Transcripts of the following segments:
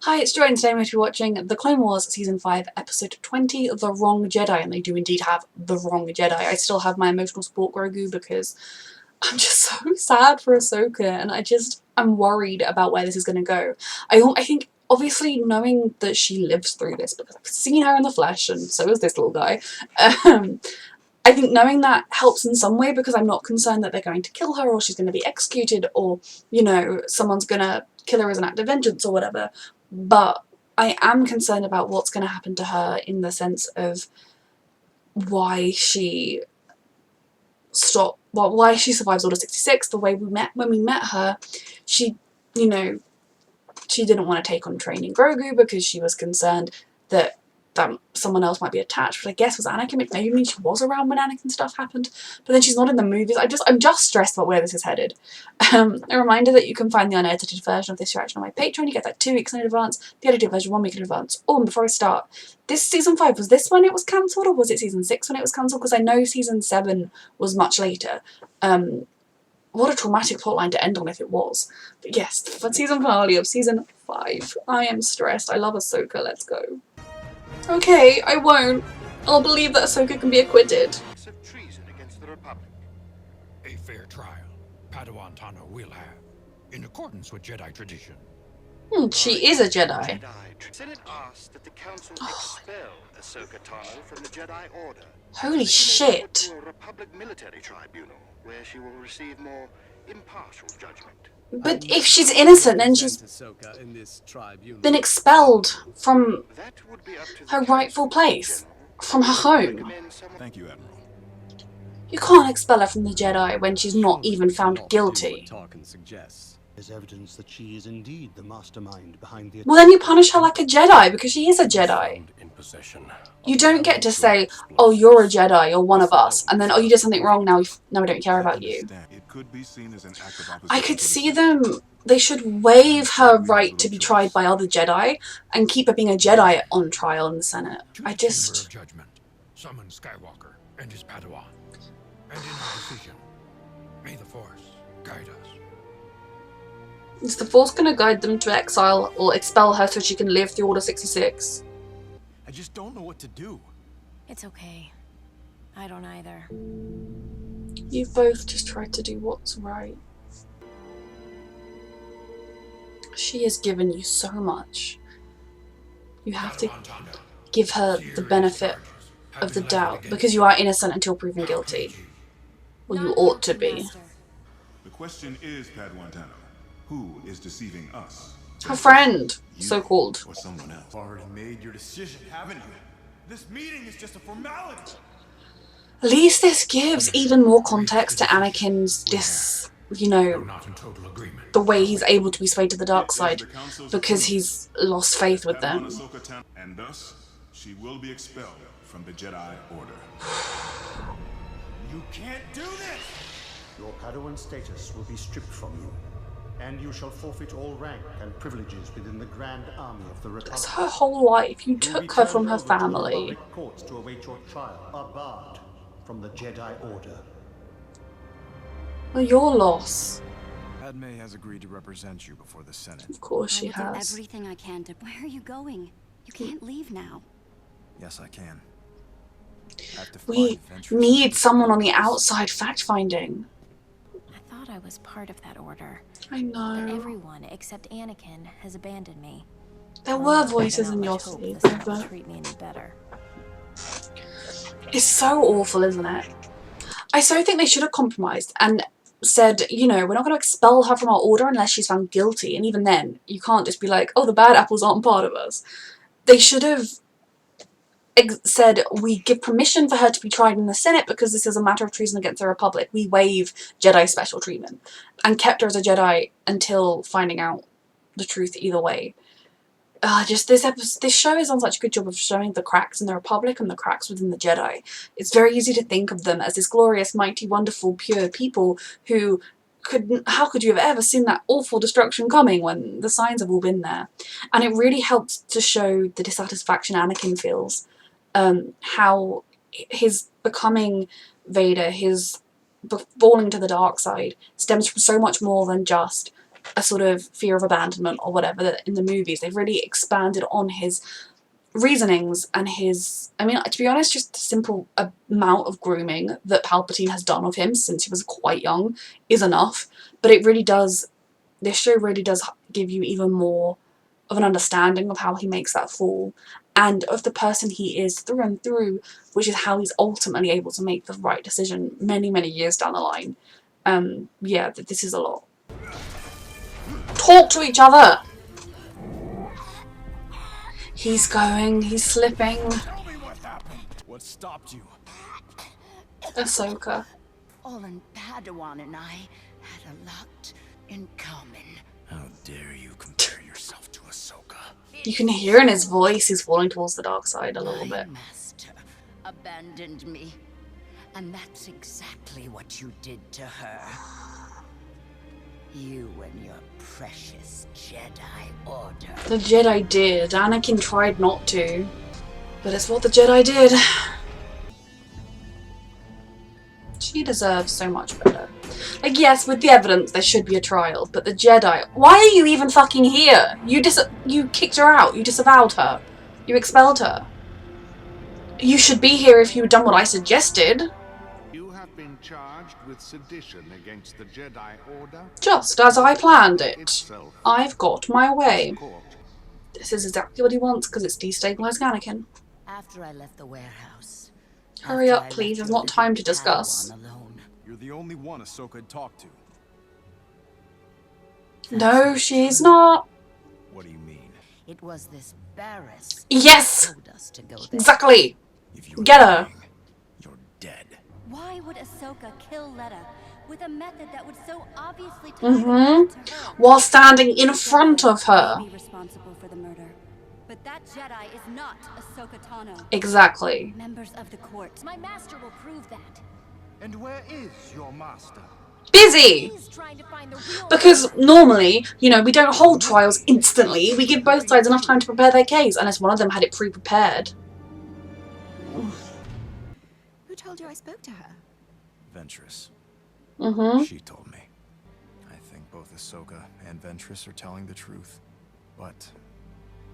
Hi, it's Joy, and today I'm going to be watching The Clone Wars Season 5, Episode 20, The Wrong Jedi, and they do indeed have The Wrong Jedi. I still have my emotional support Grogu because I'm just so sad for Ahsoka, and I'm worried about where this is going to go. I think, obviously, knowing that she lives through this, because I've seen her in the flesh, and so is this little guy, I think knowing that helps in some way because I'm not concerned that they're going to kill her or she's going to be executed or, you know, someone's going to kill her as an act of vengeance or whatever. But I am concerned about what's going to happen to her in the sense of why she why she survives Order 66. The way when we met her, she, you know, she didn't want to take on training Grogu because she was concerned that someone else might be attached, but I guess was Anakin, which maybe means she was around when Anakin stuff happened, but then she's not in the movies. I'm just stressed about where this is headed. A reminder that you can find the unedited version of this reaction on my Patreon. You get that 2 weeks in advance, the edited version 1 week in advance. Oh, and before I start, this season 5, was this when it was cancelled, or was it season 6 when it was cancelled? Because I know season 7 was much later. What a traumatic plotline to end on if it was. But yes, for season finale of season 5. I am stressed. I love Ahsoka. Let's go. Okay, I won't. I'll believe that Ahsoka can be acquitted. Of treason against the Republic. A fair trial, Padawan Tano will have, in accordance with Jedi tradition. She is a Jedi. Senate asked that the Council expel Ahsoka Tano from the Jedi Order. Holy shit. To a Republic military tribunal, where she will receive more impartial judgment. But if she's innocent, then she's been expelled from her rightful place, from her home. Thank you, Admiral. You can't expel her from the Jedi when she's not even found guilty. There's evidence that she is indeed the mastermind behind the... Well, then you punish her like a Jedi, because she is a Jedi. You don't get to say, oh, you're a Jedi, you're one of us, and then, oh, you did something wrong, now we don't care about you. I could see them... They should waive her right to be tried by other Jedi, and keep her being a Jedi on trial in the Senate. I just... Summon Skywalker and his Padawan, and in our decision, may the Force guide us. Is the Force going to guide them to exile or expel her so she can live through Order 66? I just don't know what to do. It's okay. I don't either. You both just tried to do what's right. She has given you so much. You have to give her the benefit of the doubt, because you are innocent until proven guilty. Well, you ought to be. The question is, Padawan Tano, who is deceiving us? Her friend, so-called. Or someone else? Already made your decision, haven't you? This meeting is just a formality. At least this gives even more context to Anakin's the way he's able to be swayed to the dark side, because he's lost faith with them. And thus, she will be expelled from the Jedi Order. You can't do this! Your Padawan status will be stripped from you, and you shall forfeit all rank and privileges within the Grand Army of the Republic. That's her whole life. You took her from her family. Courts to await your trial are barred from the Jedi Order. Well, your loss. Padme has agreed to represent you before the Senate. Of course she I will do has. everything I can to... Where are you going? You can't leave now. Yes, I can. We need someone on the outside fact-finding. I thought I was part of that order. I know. But everyone except Anakin has abandoned me. There were voices in your sleep, but treat me any better. It's so awful, isn't it? I so think they should have compromised and said, you know, we're not going to expel her from our order unless she's found guilty. And even then, you can't just be like, oh, the bad apples aren't part of us. They should have said, we give permission for her to be tried in the Senate because this is a matter of treason against the Republic. We waive Jedi special treatment. And kept her as a Jedi until finding out the truth either way. This show has done such a good job of showing the cracks in the Republic and the cracks within the Jedi. It's very easy to think of them as this glorious, mighty, wonderful, pure people who how could you have ever seen that awful destruction coming when the signs have all been there? And it really helps to show the dissatisfaction Anakin feels. How his becoming Vader, his falling to the dark side, stems from so much more than just a sort of fear of abandonment or whatever in the movies. They've really expanded on his reasonings and his, I mean, to be honest, just the simple amount of grooming that Palpatine has done of him since he was quite young is enough. But it really does, this show really does give you even more of an understanding of how he makes that fall and of the person he is through and through, which is how he's ultimately able to make the right decision many, many years down the line. Yeah, this is a lot. Talk to each other! He's slipping. Tell me what happened. What stopped you? Ahsoka. Fallen Padawan and I had a lot in common. How dare you compare yourself to Ahsoka? You can hear in his voice he's falling towards the dark side a little My bit. master abandoned me, and that's exactly what you did to her. You and your precious Jedi Order. The Jedi did. Anakin tried not to. But it's what the Jedi did. She deserves so much better. Like, yes, with the evidence, there should be a trial. But the Jedi... Why are you even fucking here? You kicked her out. You disavowed her. You expelled her. You should be here if you had done what I suggested. You have been charged with sedition against the Jedi Order. Just as I planned it. Itself. I've got my way. Court. This is exactly what he wants because it's destabilizing Anakin. After I left the warehouse. Hurry After up, I please. left There's your not time to little discuss. Padawan alone. You're the only one Ahsoka had talked to. No, she's not. What do you mean? It was this Barriss Yes! who told us to go there. Exactly. If you're Get her. lying, you're dead. Why would Ahsoka kill Letta with a method that would so obviously tie Mm-hmm. the to her? While standing in front of her. May be responsible for the murder, but that Jedi is not Ahsoka Tano. Exactly. Members of the court, my master will prove that. And where is your master? Busy! He's trying to find the real Because normally, you know, we don't hold trials instantly. We give both sides enough time to prepare their case, unless one of them had it pre-prepared. Who told you I spoke to her? Ventress. Mm-hmm. She told me. I think both Ahsoka and Ventress are telling the truth. But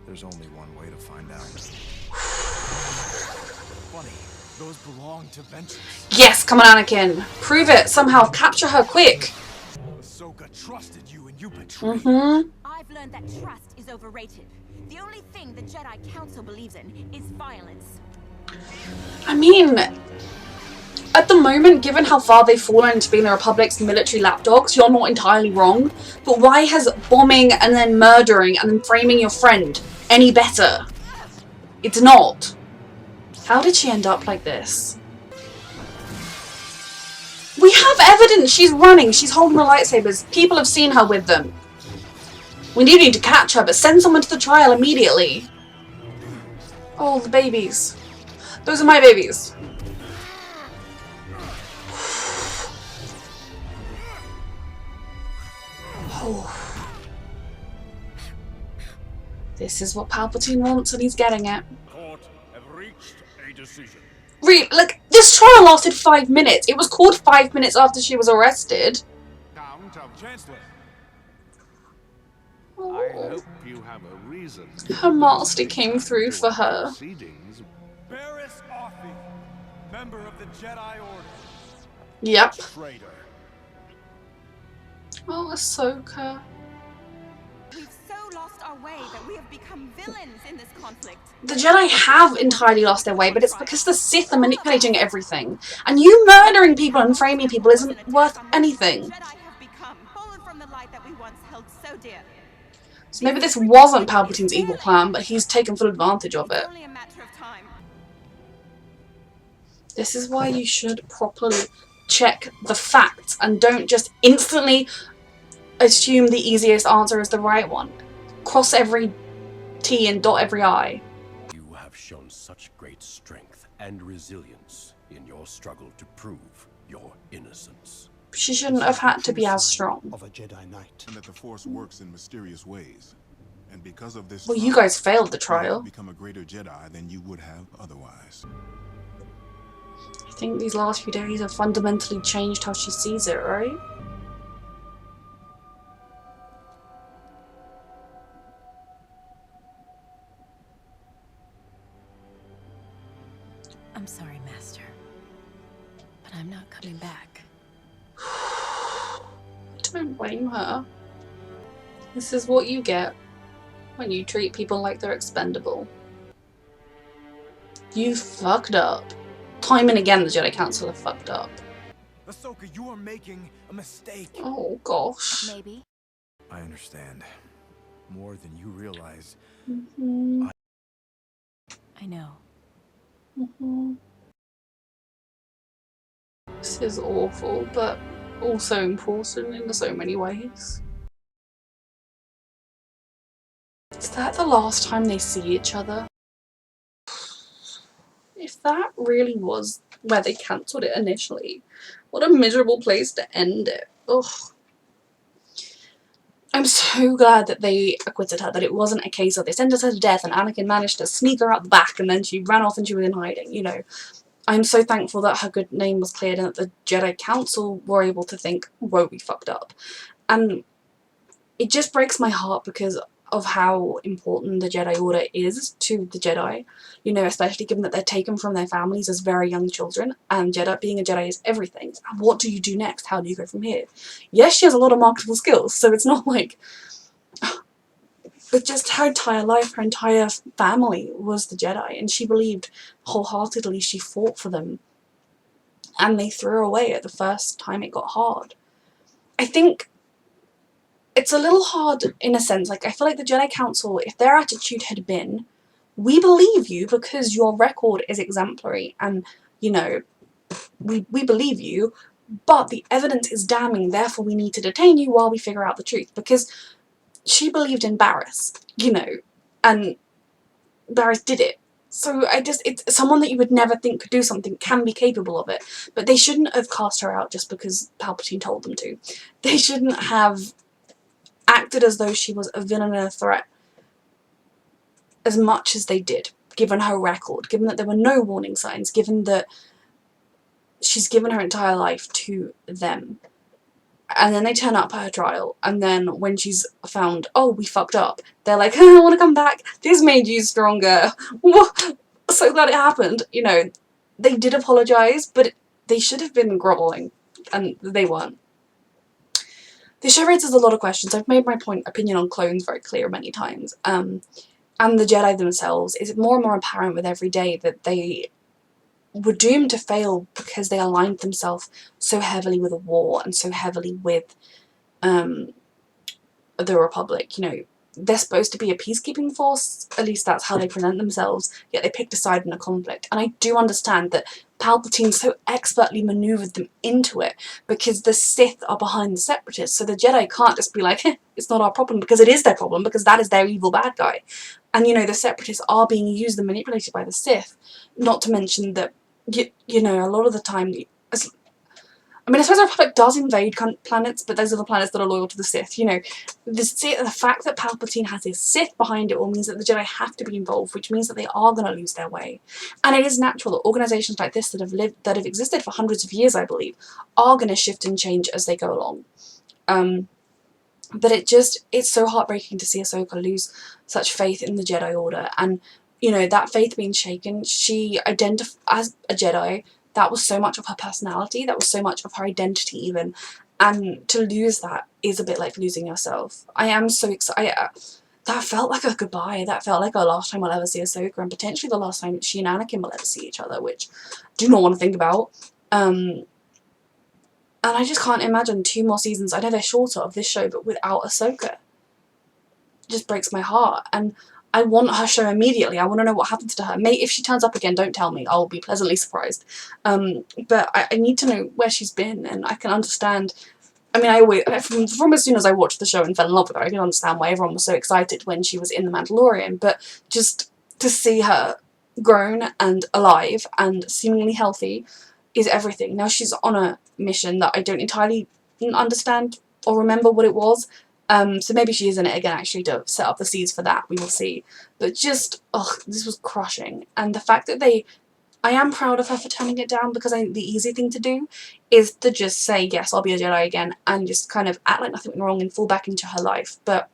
there's only one way to find out. Funny, those belong to Ventress. Yes, come on, Anakin. Prove it. Somehow capture her quick. Ahsoka trusted you and you betrayed her. Mm-hmm. I've learned that trust is overrated. The only thing the Jedi Council believes in is violence. I mean, at the moment, given how far they've fallen into being the Republic's military lapdogs, you're not entirely wrong. But why has bombing and then murdering and then framing your friend any better? It's not. How did she end up like this? We have evidence she's running. She's holding the lightsabers. People have seen her with them. We do need to catch her, but send someone to the trial immediately. Oh, the babies. Those are my babies. Oh. This is what Palpatine wants, and he's getting it. Court have reached a decision. Like, this trial lasted 5 minutes. It was called 5 minutes after she was arrested. Count of Chancellor, I hope you have a reason. Her master came through for her. Proceedings. Barriss Offee, member of the Jedi Order. Yep. Traitor. Oh, Ahsoka. We've so lost our way that we have become villains in this conflict. The Jedi have entirely lost their way, but it's because the Sith are manipulating everything. And you murdering people and framing people isn't worth anything. Jedi have become fallen from the light that we once held so dear. So maybe this wasn't Palpatine's evil plan, but he's taken full advantage of it. It's only a matter of time. This is why you should properly check the facts and don't just instantly assume the easiest answer is the right one. Cross every T and dot every I. You have shown such great strength and resilience in your struggle to prove your innocence. She shouldn't have had to be as strong. Of a Jedi Knight. And that the Force works in mysterious ways. And because of this, Well, you guys failed the you trial. have become a greater Jedi than you would have otherwise. I think these last few days have fundamentally changed how she sees it, right? I'm sorry, Master. But I'm not coming back. Don't blame her. This is what you get when you treat people like they're expendable. You fucked up. Time and again the Jedi Council have fucked up. Ahsoka, you are making a mistake. Oh gosh. Maybe. I understand. More than you realize. I know. This is awful, but also important in so many ways. Is that the last time they see each other? If that really was where they cancelled it initially, what a miserable place to end it. Ugh. I'm so glad that they acquitted her, that it wasn't a case of they sentenced her to death and Anakin managed to sneak her out the back and then she ran off and she was in hiding, you know. I'm so thankful that her good name was cleared and that the Jedi Council were able to think, whoa, we fucked up. And it just breaks my heart because of how important the Jedi Order is to the Jedi, you know, especially given that they're taken from their families as very young children, and being a Jedi is everything. And what do you do next? How do you go from here? Yes, she has a lot of marketable skills, so it's not like... But just her entire life, her entire family was the Jedi, and she believed wholeheartedly, she fought for them. And they threw her away at the first time it got hard. I think it's a little hard in a sense. Like, I feel like the Jedi Council, if their attitude had been, we believe you because your record is exemplary and, you know, we believe you, but the evidence is damning, therefore we need to detain you while we figure out the truth. Because she believed in Barriss, you know, and Barriss did it. So it's someone that you would never think could do something, can be capable of it. But they shouldn't have cast her out just because Palpatine told them to. They shouldn't have acted as though she was a villain and a threat as much as they did, given her record, given that there were no warning signs, given that she's given her entire life to them. And then they turn up at her trial, and then when she's found, oh, we fucked up, they're like, I want to come back, this made you stronger, so glad it happened. You know, they did apologise, but they should have been grovelling, and they weren't. The show raises a lot of questions. I've made my opinion on clones very clear many times, and the Jedi themselves. It's more and more apparent with every day that they were doomed to fail because they aligned themselves so heavily with a war and so heavily with the Republic. You know, they're supposed to be a peacekeeping force, at least that's how they present themselves, yet they picked a side in a conflict. And I do understand that Palpatine so expertly manoeuvred them into it because the Sith are behind the Separatists, so the Jedi can't just be like, it's not our problem, because it is their problem, because that is their evil bad guy. And, you know, the Separatists are being used and manipulated by the Sith, not to mention that, you know, a lot of the time, I mean, I suppose the Republic does invade planets, but those are the planets that are loyal to the Sith. You know, the fact that Palpatine has his Sith behind it all means that the Jedi have to be involved, which means that they are going to lose their way. And it is natural that organisations like this that have existed for hundreds of years, I believe, are going to shift and change as they go along. But it's so heartbreaking to see Ahsoka lose such faith in the Jedi Order, and, you know, that faith being shaken. She identified as a Jedi. That was so much of her personality, that was so much of her identity even, and to lose that is a bit like losing yourself. I am so excited. That felt like a goodbye, that felt like the last time I'll ever see Ahsoka, and potentially the last time she and Anakin will ever see each other, which I do not want to think about. And I just can't imagine 2 more seasons, I know they're shorter, of this show, but without Ahsoka. It just breaks my heart, and I want her show immediately. I want to know what happens to her. If she turns up again, don't tell me. I'll be pleasantly surprised. But I need to know where she's been, and I can understand. I mean, from as soon as I watched the show and fell in love with her, I can understand why everyone was so excited when she was in The Mandalorian. But just to see her grown and alive and seemingly healthy is everything. Now she's on a mission that I don't entirely understand or remember what it was. So maybe she is in it again actually to set up the seeds for that, we will see. But just, ugh, this was crushing. And the fact that I am proud of her for turning it down, because the easy thing to do is to just say, yes, I'll be a Jedi again, and just kind of act like nothing went wrong and fall back into her life. But,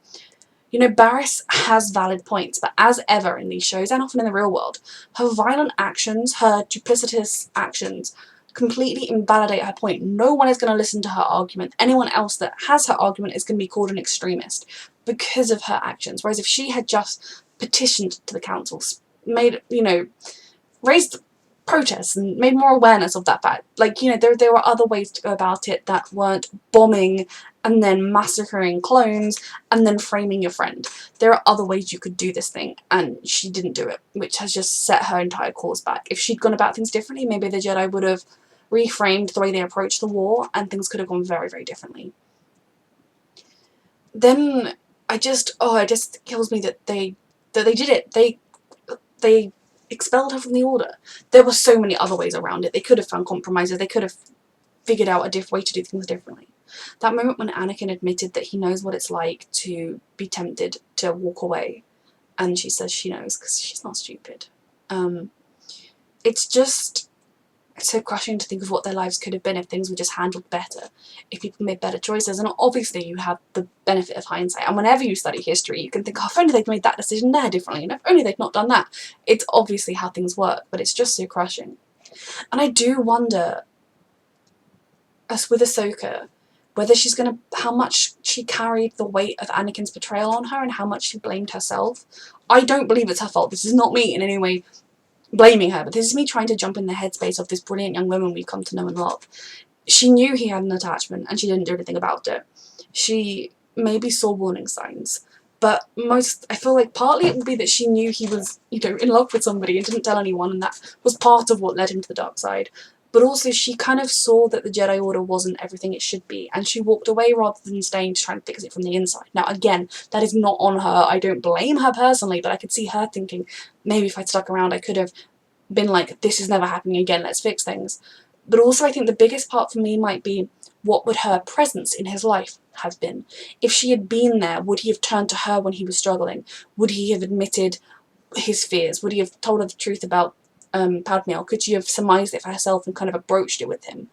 You know, Barriss has valid points, but as ever in these shows, and often in the real world, her violent actions, her duplicitous actions, completely invalidate her point. No one is going to listen to her argument. Anyone else that has her argument is going to be called an extremist because of her actions. Whereas if she had just petitioned to the council, made, you know, raised protests and made more awareness of that fact. Like, you know, there were other ways to go about it that weren't bombing and then massacring clones and then framing your friend. There are other ways you could do this thing, and she didn't do it, which has just set her entire cause back. If she'd gone about things differently, maybe the Jedi would have reframed the way they approached the war and things could have gone very, very differently. Then it just kills me that they did it. They expelled her from the Order. There were so many other ways around it. They could have found compromises. They could have figured out a different way to do things differently. That moment when Anakin admitted that he knows what it's like to be tempted to walk away, and she says she knows because she's not stupid. It's just so crushing to think of what their lives could have been if things were just handled better, if people made better choices. And obviously you have the benefit of hindsight, and whenever you study history you can think, oh, if only they'd made that decision there differently, and if only they'd not done that. It's obviously how things work, but it's just so crushing. And I do wonder, as with Ahsoka, whether she's gonna, how much she carried the weight of Anakin's betrayal on her and how much she blamed herself. I don't believe it's her fault. This is not me in any way blaming her, but this is me trying to jump in the headspace of this brilliant young woman we've come to know and love. She knew he had an attachment and she didn't do anything about it. She maybe saw warning signs, but I feel like partly it would be that she knew he was, you know, in love with somebody and didn't tell anyone, and that was part of what led him to the dark side. But also she kind of saw that the Jedi Order wasn't everything it should be, and she walked away rather than staying to try and fix it from the inside. Now again, that is not on her. I don't blame her personally, but I could see her thinking, maybe if I'd stuck around I could have been like, this is never happening again, let's fix things. But also I think the biggest part for me might be, what would her presence in his life have been? If she had been there, would he have turned to her when he was struggling? Would he have admitted his fears? Would he have told her the truth about Padmé? Could she have surmised it for herself and kind of broached it with him?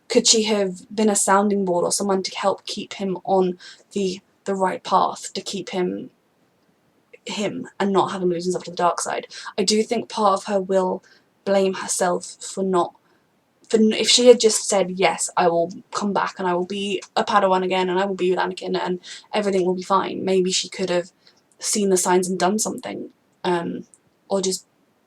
Could she have been a sounding board or someone to help keep him on the right path, to keep him and not have him lose himself to the dark side? I do think part of her will blame herself for if she had just said, yes, I will come back and I will be a Padawan again and I will be with Anakin and everything will be fine. Maybe she could have seen the signs and done something, or just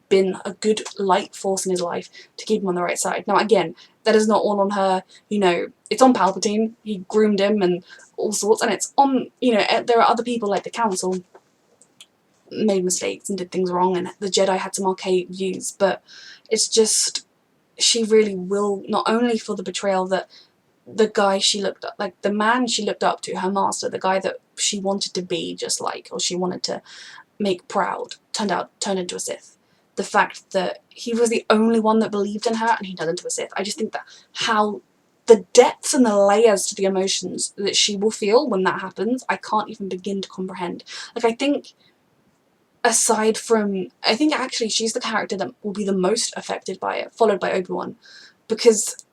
been a good light force in his life to keep him on the right side. Now again, that is not all on her, you know, it's on Palpatine, he groomed him and all sorts, and it's on, you know, there are other people like the Council made mistakes and did things wrong, and the Jedi had some archaic views, but it's just, she really will, not only for the betrayal that the guy she looked up, like the man she looked up to, her master, the guy that she wanted to be just like, or she wanted to make proud, turned into a Sith. The fact that he was the only one that believed in her and he turned into a Sith. I just think that how the depths and the layers to the emotions that she will feel when that happens, I can't even begin to comprehend. Like, I think aside from, I think actually she's the character that will be the most affected by it, followed by Obi-Wan, because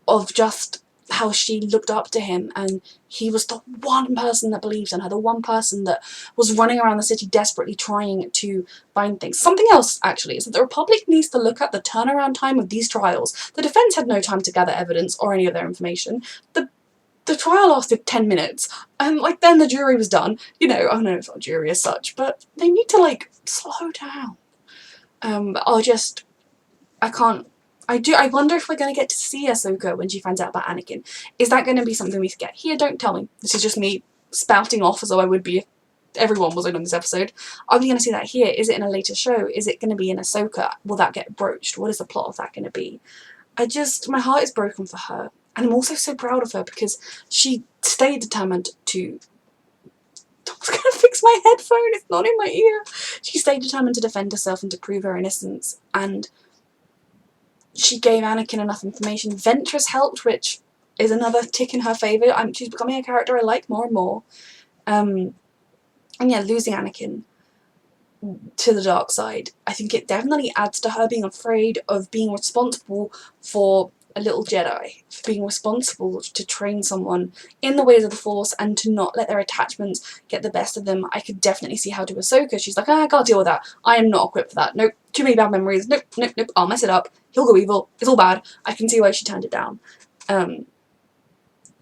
of just how she looked up to him, and he was the one person that believed in her, the one person that was running around the city desperately trying to find things. Something else, actually, is that the Republic needs to look at the turnaround time of these trials. The defense had no time to gather evidence or any of their information. The trial lasted 10 minutes, and like then the jury was done. You know, I know it's not a jury as such, but they need to like slow down. I wonder if we're going to get to see Ahsoka when she finds out about Anakin. Is that going to be something we get here? Don't tell me. This is just me spouting off as though I would be if everyone was in on this episode. Are we going to see that here? Is it in a later show? Is it going to be in Ahsoka? Will that get broached? What is the plot of that going to be? My heart is broken for her. And I'm also so proud of her because she stayed determined to... I was going to fix my headphone, it's not in my ear. She stayed determined to defend herself and to prove her innocence. And she gave Anakin enough information. Ventress helped, which is another tick in her favour. She's becoming a character I like more and more. And yeah, losing Anakin to the dark side, I think it definitely adds to her being afraid of being responsible for a little Jedi for being responsible to train someone in the ways of the Force and to not let their attachments get the best of them. I could definitely see how to Ahsoka. She's like, I can't deal with that. I am not equipped for that. Nope. Too many bad memories. Nope, nope, nope. I'll mess it up. He'll go evil. It's all bad. I can see why she turned it down. And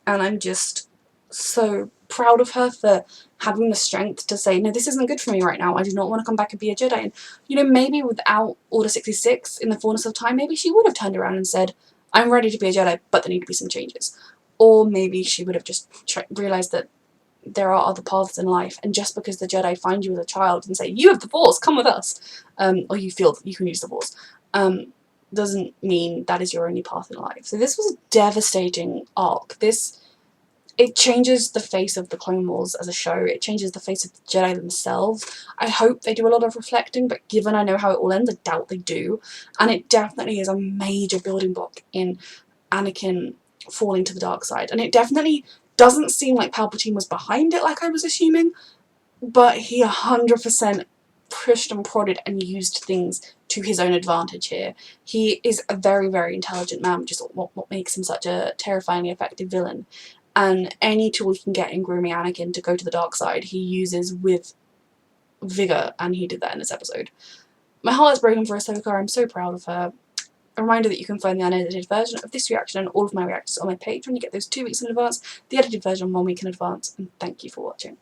I'm just so proud of her for having the strength to say, no, this isn't good for me right now. I do not want to come back and be a Jedi. And, you know, maybe without Order 66, in the fullness of time, maybe she would have turned around and said, I'm ready to be a Jedi, but there need to be some changes. Or maybe she would have just realised that there are other paths in life, and just because the Jedi find you as a child and say, you have the Force, come with us, or you feel that you can use the Force, doesn't mean that is your only path in life. So this was a devastating arc. It changes the face of the Clone Wars as a show. It changes the face of the Jedi themselves. I hope they do a lot of reflecting, but given I know how it all ends, I doubt they do. And it definitely is a major building block in Anakin falling to the dark side. And it definitely doesn't seem like Palpatine was behind it like I was assuming, but he 100% pushed and prodded and used things to his own advantage here. He is a very, very intelligent man, which is what makes him such a terrifyingly effective villain. And any tool he can get in grooming Anakin to go to the dark side, he uses with vigour, and he did that in this episode. My heart is broken for Ahsoka. I'm so proud of her. A reminder that you can find the unedited version of this reaction and all of my reactions on my Patreon. You get those 2 weeks in advance, the edited version 1 week in advance, and thank you for watching.